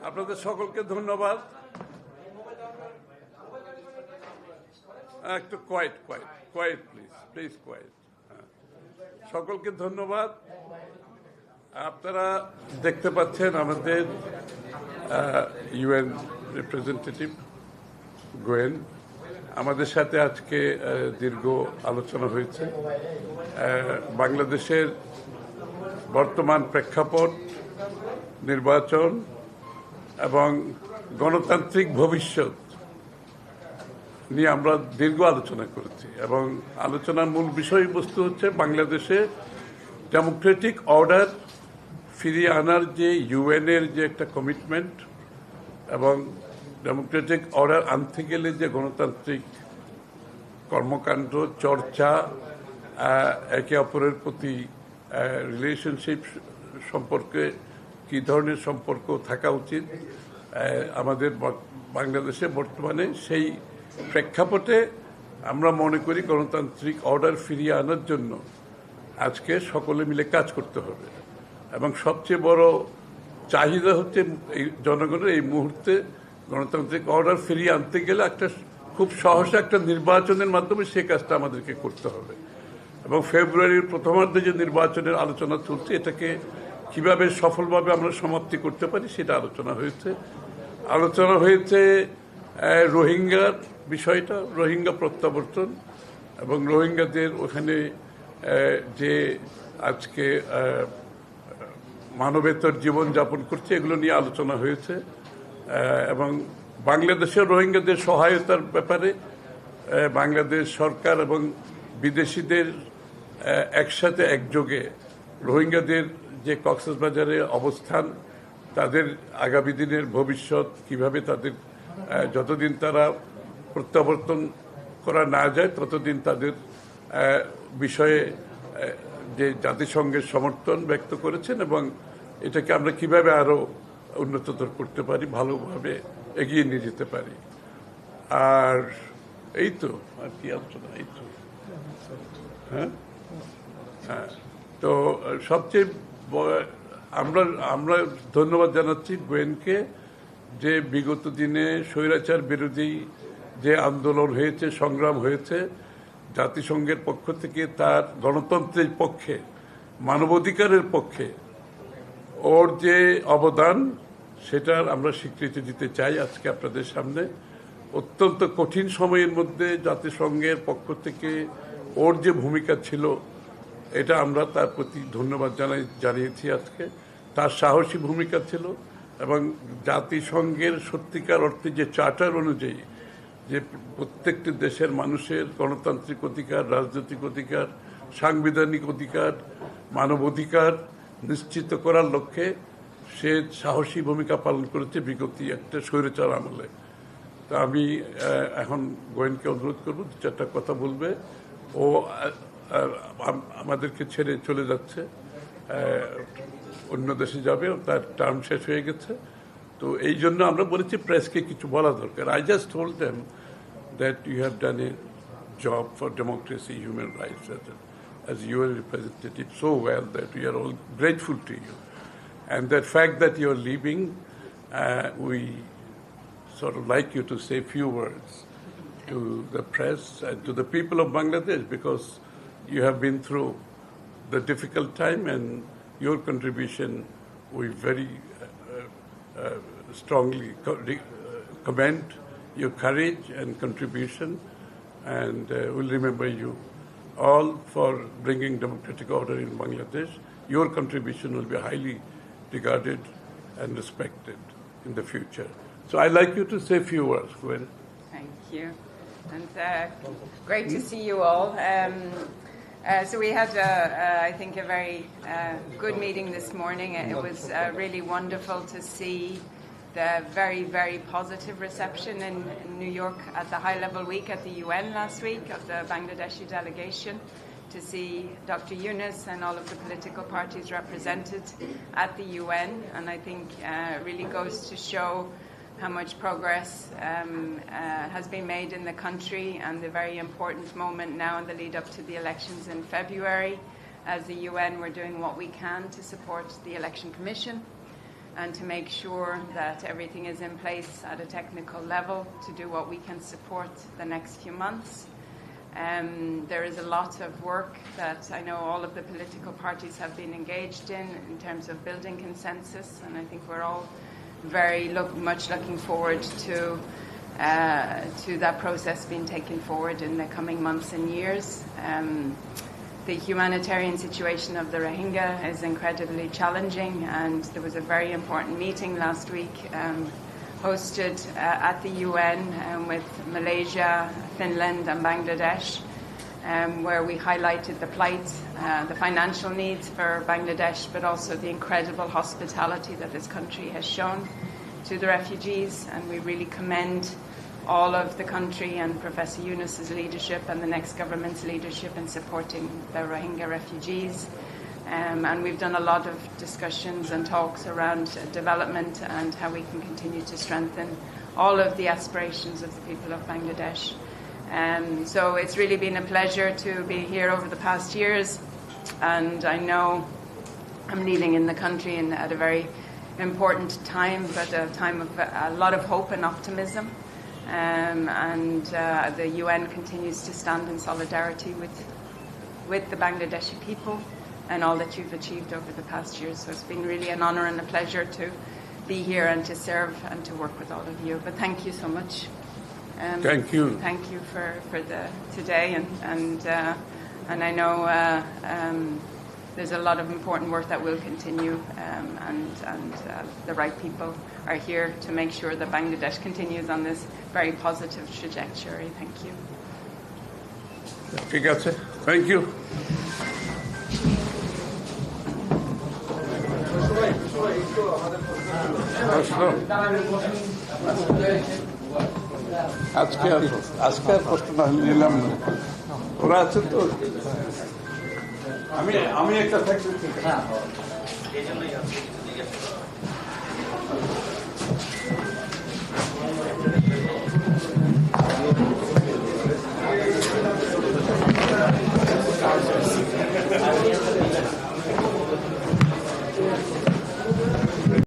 আপনাদের সকলকে ধন্যবাদ। একটু কোয়াইট প্লিজ কোয়াইট। সকলকে ধন্যবাদ। আপনারা দেখতে পাচ্ছেন আমাদের ইউএন রিপ্রেজেন্টেটিভ গোয়েন আমাদের সাথে আজকে দীর্ঘ আলোচনা হয়েছে। বাংলাদেশের বর্তমান প্রেক্ষাপট, নির্বাচন এবং গণতান্ত্রিক ভবিষ্যৎ নিয়ে আমরা দীর্ঘ আলোচনা করেছি এবং আলোচনার মূল বিষয়বস্তু হচ্ছে বাংলাদেশে ডেমোক্রেটিক অর্ডার ফিরিয়ে আনার যে ইউএনের যে একটা কমিটমেন্ট এবং ডেমোক্রেটিক অর্ডার আনতে গেলে যে গণতান্ত্রিক কর্মকাণ্ড, চর্চা, একে অপরের প্রতি রিলেশনশিপ সম্পর্কে কী ধরনের সম্পর্ক থাকা উচিত আমাদের বাংলাদেশে বর্তমানে, সেই প্রেক্ষাপটে আমরা মনে করি গণতান্ত্রিক অর্ডার ফিরিয়ে আনার জন্য আজকে সকলে মিলে কাজ করতে হবে। এবং সবচেয়ে বড় চাহিদা হচ্ছে এই জনগণের এই মুহূর্তে গণতান্ত্রিক অর্ডার ফিরিয়ে আনতে গেলে একটা খুব সহসা একটা নির্বাচনের মাধ্যমে সে কাজটা আমাদেরকে করতে হবে। এবং ফেব্রুয়ারির প্রথমার্ধে যে নির্বাচনের আলোচনা চলছে, এটাকে কিভাবে সফলভাবে আমরা সমাপ্তি করতে পারি সেটা আলোচনা হয়েছে। রোহিঙ্গার বিষয়টা, রোহিঙ্গা প্রত্যাবর্তন এবং রোহিঙ্গাদের ওখানে যে আজকে মানবেতর জীবনযাপন করছে, এগুলো নিয়ে আলোচনা হয়েছে। এবং বাংলাদেশের রোহিঙ্গাদের সহায়তার ব্যাপারে বাংলাদেশ সরকার এবং বিদেশিদের একসাথে একযোগে রোহিঙ্গাদের যে কক্সবাজারে অবস্থান, তাদের আগামী দিনের ভবিষ্যৎ কিভাবে তাদের যতদিন তারা প্রত্যাবর্তন করা না যায় ততদিন তাদের বিষয়ে যে জাতিসংঘের সমর্থন ব্যক্ত করেছেন এবং এটাকে আমরা কিভাবে আরো উন্নততর করতে পারি, ভালোভাবে এগিয়ে নিয়ে যেতে পারি। আর এই তো আর কি আলোচনা, এই তো হ্যাঁ। তো সবচেয়ে আমরা ধন্যবাদ জানাচ্ছি গোয়েনকে, যে বিগত দিনে স্বৈরাচার বিরোধী যে আন্দোলন হয়েছে, সংগ্রাম হয়েছে, জাতিসংঘের পক্ষ থেকে তার গণতন্ত্রের পক্ষে, মানবাধিকারের পক্ষে ওর যে অবদান, সেটার আমরা স্বীকৃতি দিতে চাই আজকে আপনাদের সামনে। অত্যন্ত কঠিন সময়ের মধ্যে জাতিসংঘের পক্ষ থেকে ওর যে ভূমিকা ছিল, এটা আমরা তার প্রতি ধন্যবাদ জানিয়েছি আজকে। তার সাহসী ভূমিকা ছিল এবং জাতিসংঘের সত্যিকার অর্থে যে চার্টার অনুযায়ী যে প্রত্যেকটি দেশের মানুষের গণতান্ত্রিক অধিকার, রাজনৈতিক অধিকার, সাংবিধানিক অধিকার, মানবাধিকার নিশ্চিত করার লক্ষ্যে সে সাহসী ভূমিকা পালন করেছে বিগত একটা স্বৈরাচার আমলে। তা আমি এখন গোয়েনকে অনুরোধ করবো দু চারটা কথা বলবে। ও আমাদেরকে ছেড়ে চলে যাচ্ছে, অন্য দেশে যাবে, তার টার্ম শেষ হয়ে গেছে। তো এই জন্য আমরা বলেছি প্রেসকে কিছু বলা দরকার। I just told them that you have done a job for democracy, human rights as UN representative so well that we are all grateful to you. And that fact that you are leaving, we sort of like you to say a few words to the press and to the people of Bangladesh, because you have been through the difficult time and your contribution we very strongly commend your courage and contribution, and we'll remember you all for bringing democratic order in Bangladesh. Your contribution will be highly regarded and respected in the future. So I'd like you to say a few words, Gwen. Thank you. And great to see you all. So we had, I think, a very good meeting this morning. It was really wonderful to see the very, very positive reception in New York at the high-level week at the UN last week of the Bangladeshi delegation, to see Dr. Yunus and all of the political parties represented at the UN. And I think it really goes to show how much progress has been made in the country, and the very important moment now in the lead up to the elections in February. As the UN, we're doing what we can to support the Election Commission. and to make sure that everything is in place at a technical level to do what we can support the next few months. There is a lot of work that I know all of the political parties have been engaged in terms of building consensus, and I think we're all very much looking forward to that process being taken forward in the coming months and years. The humanitarian situation of the Rohingya is incredibly challenging, and there was a very important meeting last week hosted at the UN with Malaysia, Finland and Bangladesh, where we highlighted the plight, the financial needs for Bangladesh, but also the incredible hospitality that this country has shown to the refugees, and we really commend all of the country and Professor Yunus's leadership and the next government's leadership in supporting the Rohingya refugees. And we've done a lot of discussions and talks around development and how we can continue to strengthen all of the aspirations of the people of Bangladesh. So it's really been a pleasure to be here over the past years, and I know I'm leaving in the country at a very important time, but a time of a lot of hope and optimism. The UN continues to stand in solidarity with the Bangladeshi people and all that you've achieved over the past years. So it's been really an honor and a pleasure to be here and to serve and to work with all of you. But thank you so much. Thank you. Thank you for today, and I know there's a lot of important work that will continue, and the right people are here to make sure that Bangladesh continues on this very positive trajectory. Thank you. ঠিক আছে, thank you. আজকে আর প্রশ্ন না নিলাম না, ওরা আছে তো। আমি একটা